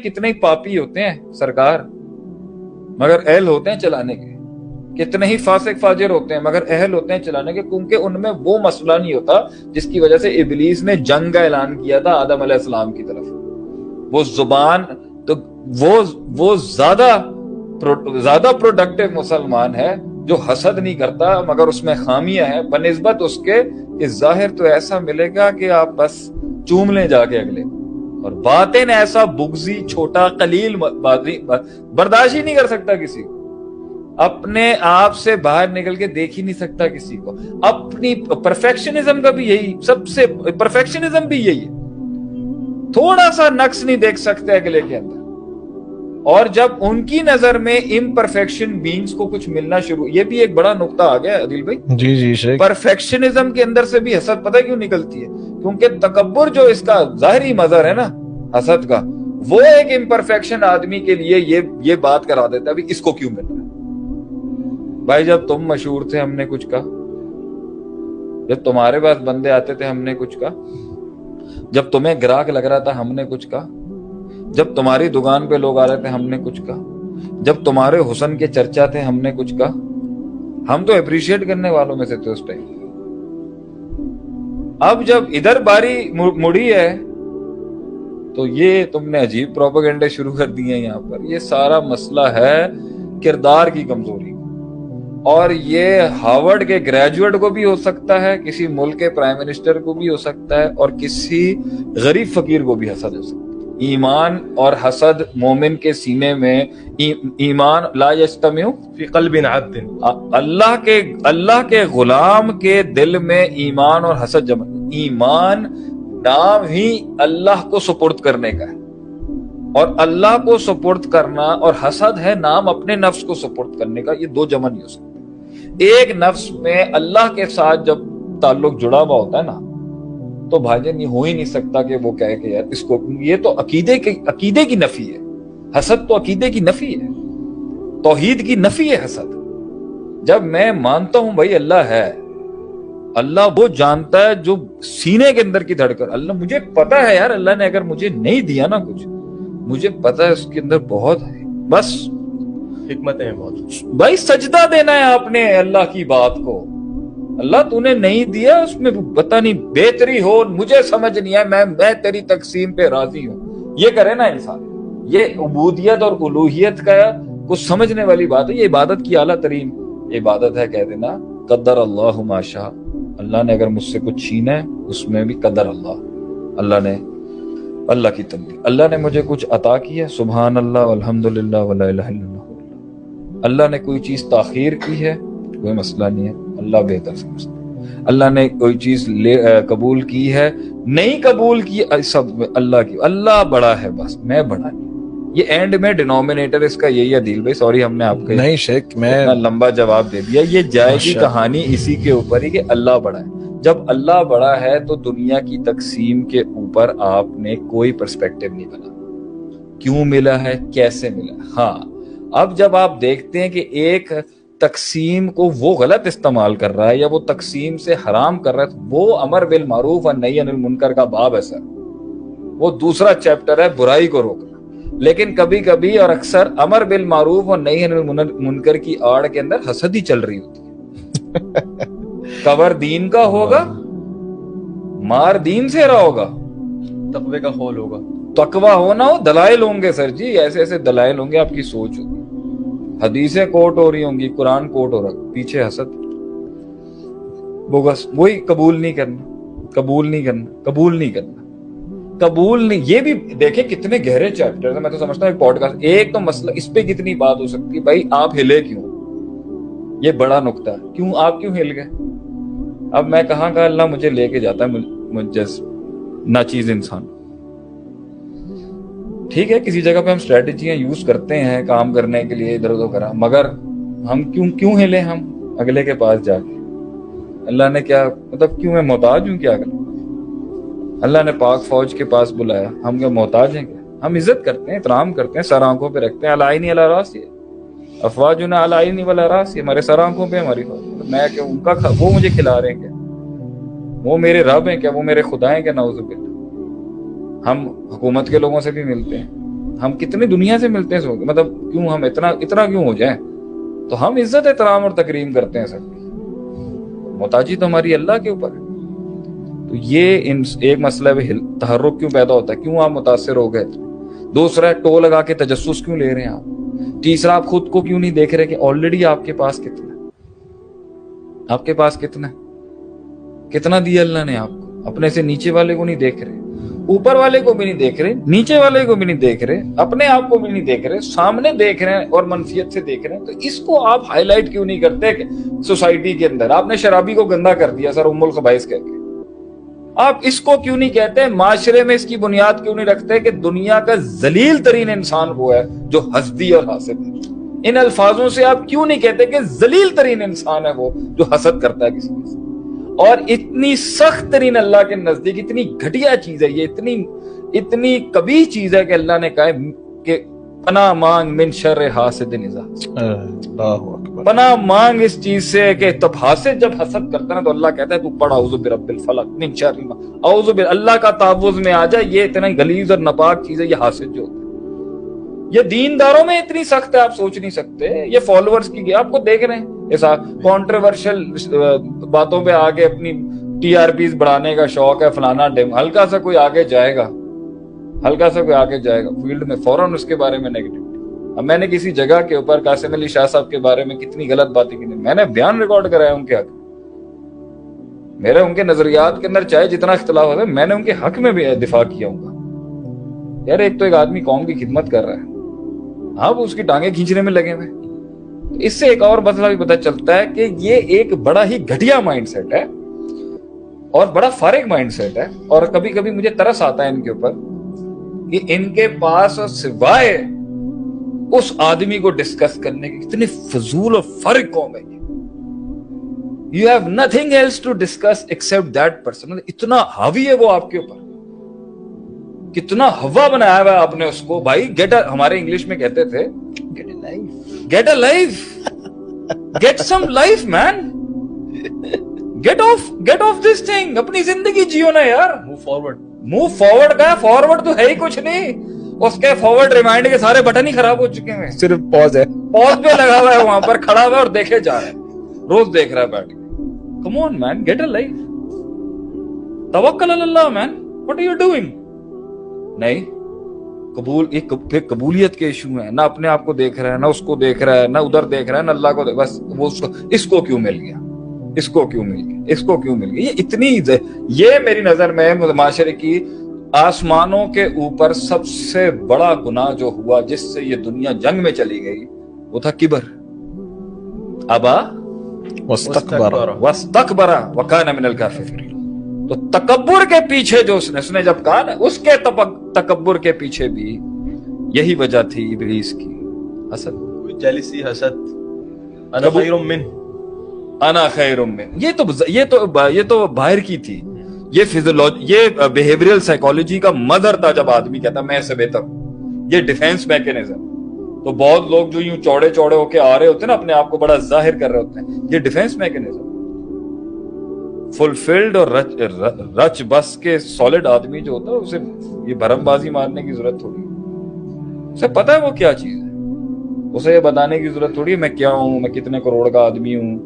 کتنے ہی پاپی ہوتے ہیں سرکار، مگر اہل ہوتے ہیں چلانے کے. کتنے ہی فاسق فاجر ہوتے ہیں مگر اہل ہوتے ہیں چلانے کے، کیونکہ ان میں وہ مسئلہ نہیں ہوتا جس کی وجہ سے ابلیس نے جنگ کا اعلان کیا تھا آدم علیہ السلام کی طرف. وہ زبان تو وہ زیادہ پروڈکٹیو مسلمان ہے جو حسد نہیں کرتا مگر اس میں خامیاں ہیں بنسبت اس کے کہ ظاہر تو ایسا ملے گا کہ آپ بس چوم لیں جا کے اگلے، اور باطن ایسا بغضی چھوٹا قلیل برداشت ہی نہیں کر سکتا کسی کو، اپنے آپ سے باہر نکل کے دیکھ ہی نہیں سکتا کسی کو. اپنی پرفیکشنزم کا بھی یہی، سب سے پرفیکشنزم بھی یہی ہے، تھوڑا سا نقص نہیں دیکھ سکتے اگلے کے اندر. اور جب ان کی نظر میں امپرفیکشن بینگز کو کچھ ملنا شروع، یہ بھی ایک بڑا نقطہ آ گیا عدیل بھائی. جی شیخ. پرفیکشنزم کے اندر سے بھی حسد پتہ کیوں نکلتی ہے؟ کیونکہ تکبر جو اس کا ظاہری مظہر ہے نا حسد کا، وہ ایک امپرفیکشن آدمی کے لیے یہ بات کرا دیتا ہے ابھی اس کو کیوں مل رہا ہے. بھائی جب تم مشہور تھے ہم نے کچھ کہا، جب تمہارے پاس بندے آتے تھے ہم نے کچھ کہا، جب تمہیں گراہک لگ رہا تھا ہم نے کچھ کہا، جب تمہاری دکان پہ لوگ آ رہے تھے ہم نے کچھ کہا، جب تمہارے حسن کے چرچا تھے ہم نے کچھ کہا. ہم تو اپریشیٹ کرنے والوں میں سے تھے اس ٹائم. اب جب ادھر باری مڑی ہے تو یہ تم نے عجیب پروپیگنڈے شروع کر دیے ہیں یہاں پر. یہ سارا مسئلہ ہے کردار کی کمزوری، اور یہ ہارورڈ کے گریجویٹ کو بھی ہو سکتا ہے، کسی ملک کے پرائم منسٹر کو بھی ہو سکتا ہے، اور کسی غریب فقیر کو بھی حسد ہو سکتا ہے. ایمان اور حسد مومن کے سینے میں، ایمان لا یجتمع فی قلب عبد، اللہ کے غلام کے دل میں ایمان اور حسد جمع. ایمان نام ہی اللہ کو سپرد کرنے کا ہے، اور اللہ کو سپرد کرنا، اور حسد ہے نام اپنے نفس کو سپرد کرنے کا. یہ دو جمع نہیں ہو سکتے. ایک نفس میں اللہ کے ساتھ جب تعلق جڑا ہوا ہوتا ہے نا، تو بھائی جان یہ ہو ہی نہیں سکتا کہ وہ کہے کہ یار اس کو، یہ تو عقیدے کی نفی ہے. حسد تو عقیدے کی نفی ہے، توحید کی نفی ہے حسد. جب میں مانتا ہوں بھائی اللہ ہے، اللہ وہ جانتا ہے جو سینے کے اندر کی دھڑکن. اللہ مجھے پتا ہے یار، اللہ نے اگر مجھے نہیں دیا نا کچھ، مجھے پتا ہے اس کے اندر بہت ہے، بس حکمتیں ہیں بہت. بھائی سجدہ دینا ہے آپ نے اللہ کی بات کو. اللہ تو نے نہیں دیا، اس میں پتہ نہیں بہتری ہو، مجھے سمجھ نہیں ہے، میں تیری تقسیم پہ راضی ہوں. یہ کرے نا انسان، یہ عبودیت اور الوہیت کا کچھ سمجھنے والی بات ہے. یہ عبادت کی اعلیٰ ترین عبادت ہے. کہہ دینا قدر اللہ ما شاء. اللہ نے اگر مجھ سے کچھ چھینا ہے اس میں بھی قدر اللہ کی تنبیہ. اللہ نے مجھے کچھ عطا کیا، سبحان اللہ والحمدللہ ولا الہ الا اللہ. اللہ نے کوئی چیز تاخیر کی ہے، کوئی مسئلہ نہیں ہے، اللہ بہتر سمجھتا ہے. اللہ نے کوئی چیز قبول کی ہے، نہیں قبول کی، سب اللہ کی. اللہ بڑا ہے، بس میں بڑا نہیں. یہ اینڈ میں ڈینومینیٹر اس کا یہی ہے. دل بھائی سوری ہم نے آپ کو نہیں شیخ، میں اتنا لمبا جواب دے دیا. یہ جائے گی کہانی اسی کے اوپر ہی کہ اللہ بڑا ہے. جب اللہ بڑا ہے تو دنیا کی تقسیم کے اوپر آپ نے کوئی پرسپیکٹیو نہیں بنا. کیوں ملا ہے، کیسے ملا. ہاں اب جب آپ دیکھتے ہیں کہ ایک تقسیم کو وہ غلط استعمال کر رہا ہے یا وہ تقسیم سے حرام کر رہا ہے، وہ امر بالمعروف اور نہی عن المنکر کا باب ہے سر. وہ دوسرا چیپٹر ہے برائی کو روکنا. لیکن کبھی کبھی اور اکثر امر بالمعروف اور نہی عن المنکر کی آڑ کے اندر حسد ہی چل رہی ہوتی ہے. کور دین کا ہوگا، مار دین سے رہا ہوگا، تقوی کا خول ہوگا. تقوی ہونا ہو، دلائل ہوں گے سر جی، ایسے ایسے دلائل ہوں گے، آپ کی سوچ ہوگی، حدیثیں کوٹ ہو رہی ہوں گی، قرآن کوٹ ہو رہا، پیچھے حسد بس وہی قبول نہیں کرنا. یہ بھی دیکھیں کتنے گہرے چیپٹر ہیں. میں تو سمجھتا ہوں ایک پوڈ کاسٹ، ایک تو مسئلہ اس پہ کتنی بات ہو سکتی ہے. بھائی آپ ہلے کیوں، یہ بڑا نقطہ ہے. کیوں آپ کیوں ہل گئے؟ اب میں کہاں کا اللہ مجھے لے کے جاتا ہے مجھس ناچیز انسان. ٹھیک ہے کسی جگہ پہ ہم اسٹریٹجیاں یوز کرتے ہیں کام کرنے کے لیے ادھر ادھر کرا، مگر ہم کیوں ہلے ہم اگلے کے پاس جا کے؟ اللہ نے کیا مطلب، کیوں میں محتاج ہوں کیا؟ اگر اللہ نے پاک فوج کے پاس بلایا، ہم کیا محتاج ہیں کیا؟ ہم عزت کرتے ہیں، احترام کرتے ہیں، سر آنکھوں پہ رکھتے ہیں. علائنی علی راسی افواجنا علائنی ولا راسی، ہمارے سر آنکھوں پہ ہماری فوج. میں کہ ان کا وہ مجھے کھلا رہے ہیں کیا؟ وہ میرے رب ہیں کیا؟ وہ میرے خدا ہیں کیا؟ نعوذ باللہ. ہم حکومت کے لوگوں سے بھی ملتے ہیں، ہم کتنی دنیا سے ملتے ہیں مطلب کیوں ہم اتنا کیوں ہو جائیں؟ تو ہم عزت احترام اور تکریم کرتے ہیں سب کی، محتاجی تو ہماری اللہ کے اوپر ہے۔ تو یہ ایک مسئلہ ہے، تحرک کیوں پیدا ہوتا ہے، کیوں آپ متاثر ہو گئے؟ دوسرا ہے ٹو لگا کے تجسس کیوں لے رہے ہیں آپ؟ تیسرا آپ خود کو کیوں نہیں دیکھ رہے کہ آلریڈی آپ کے پاس کتنا ہے؟ آپ کے پاس کتنا دیا اللہ نے آپ کو؟ اپنے سے نیچے والے کو نہیں دیکھ رہے، اوپر والے کو بھی نہیں دیکھ رہے، نیچے والے کو بھی نہیں دیکھ رہے، اپنے آپ کو بھی نہیں دیکھ رہے، سامنے دیکھ رہے ہیں اور منفیت سے دیکھ رہے ہیں۔ تو اس کو آپ ہائی لائٹ کیوں نہیں کرتے کہ سوسائٹی کے اندر آپ نے شرابی کو گندا کر دیا سر ام الخبائث کہہ کے؟ آپ اس کو کیوں نہیں کہتے، معاشرے میں اس کی بنیاد کیوں نہیں رکھتے کہ دنیا کا ذلیل ترین انسان وہ ہے جو حسدی اور حاسد ہے؟ ان الفاظوں سے آپ کیوں نہیں کہتے کہ ذلیل ترین انسان ہے وہ جو حسد کرتا ہے کسی سے؟ اور اتنی سخت ترین اللہ کے نزدیک اتنی گھٹیا چیز ہے یہ، اتنی کبھی چیز ہے کہ اللہ نے کہا کہ پناہ مانگ من شر حاسد اذا حسد، اللہ اکبر، پناہ مانگ اس چیز سے کہ تب حاسد جب حسد کرتا ہے تو اللہ کہتا ہے تو پڑھ اعوذ برب الفلق من شر ما، اعوذ اللہ کا تعوذ میں آ جائے، یہ اتنا غلیظ اور ناپاک چیز ہے یہ حاسد جو ہوتا ہے۔ یہ دینداروں میں اتنی سخت ہے آپ سوچ نہیں سکتے، یہ فالوورز کی آپ کو دیکھ رہے ہیں ایسا کانٹروورشل باتوں پہ آگے اپنی ٹی آر پیز بڑھانے کا شوق ہے، فلانا ڈیم، ہلکا سا کوئی آگے جائے گا فیلڈ میں فوراً اس کے بارے میں نیگیٹیوٹی۔ اب میں نے کسی جگہ کے اوپر قاسم علی شاہ صاحب کے بارے میں کتنی غلط باتیں کی، میں نے بیان ریکارڈ کرایا ان کے حق، میرے ان کے نظریات کے اندر چاہے جتنا اختلاف ہوتا ہے میں نے ان کے حق میں بھی دفاع کیا ہوں گا۔ یار ایک تو ایک آدمی قوم کی خدمت کر رہا ہے، آپ اس کی ٹانگیں کھینچنے میں لگے ہوئے۔ اس سے ایک اور مسئلہ بھی پتہ چلتا ہے کہ یہ ایک بڑا ہی گھٹیا مائنڈ سیٹ ہے اور بڑا فارغ مائنڈ سیٹ ہے، اور کبھی کبھی مجھے ترس آتا ہے ان کے اوپر کہ ان کے پاس سوائے اس آدمی کو ڈسکس کرنے کی اتنی فضول اور فارغ قوم ہے۔ You have nothing else to discuss except that person۔ اتنا حاوی ہے وہ آپ کے اوپر، کتنا ہوا بنایا ہوا ہے آپ نے اس کو۔ بھائی ہمارے انگلش میں کہتے تھے get a life get some life man get off this thing، اپنی زندگی جیو نا یار، موو فارورڈ کا فارورڈ تو ہے ہی کچھ نہیں، اس کے فارورڈ ریمائنڈ کے سارے بٹن ہی خراب ہو چکے ہیں، صرف پاز ہے، پاز پہ لگا ہوا ہے، وہاں پر کھڑا ہوا ہے اور دیکھے جا رہا ہے، روز دیکھ رہا ہے بیٹھ کے۔ Come on man, get a life، توکل علی اللہ man، what are you doing؟ نہیں قبولیت کے ایشو ہیں، نہ اپنے آپ کو دیکھ رہا ہے، نہ اس کو دیکھ رہا ہے، نہ ادھر دیکھ رہا ہے، نہ اللہ کو بس وہ اس کو کیوں مل گیا، اس کو کیوں مل گیا۔ یہ اتنی یہ میری نظر میں معاشرے کی آسمانوں کے اوپر سب سے بڑا گناہ جو ہوا جس سے یہ دنیا جنگ میں چلی گئی وہ تھا کبر، ابا واستکبر وکان من الکافرین۔ تو تکبر کے پیچھے جو اس نے جب کہا نا، اس کے تکبر کے پیچھے بھی یہی وجہ تھی ابلیس کی، حسد، جیلسی، حسد، انا خیر من، انا خیر من۔ یہ تو باہر کی تھی، یہ بیہیویئرل سائیکالوجی کا مدر تھا، جب آدمی کہتا میں سے بہتر ہوں، یہ ڈیفینس میکینزم۔ تو بہت لوگ جو یوں چوڑے ہو کے آ رہے ہوتے ہیں نا، اپنے آپ کو بڑا ظاہر کر رہے ہوتے ہیں، یہ ڈیفینس میکینزم۔ فلفلڈ اور رچ بس کے سالڈ آدمی جو ہوتا ہے اسے یہ بھرم بازی مارنے کی ضرورت تھوڑی ہے، اسے پتا ہے وہ کیا چیز ہے، اسے یہ بتانے کی ضرورت تھوڑی ہے میں کیا ہوں، میں کتنے کروڑ کا آدمی ہوں،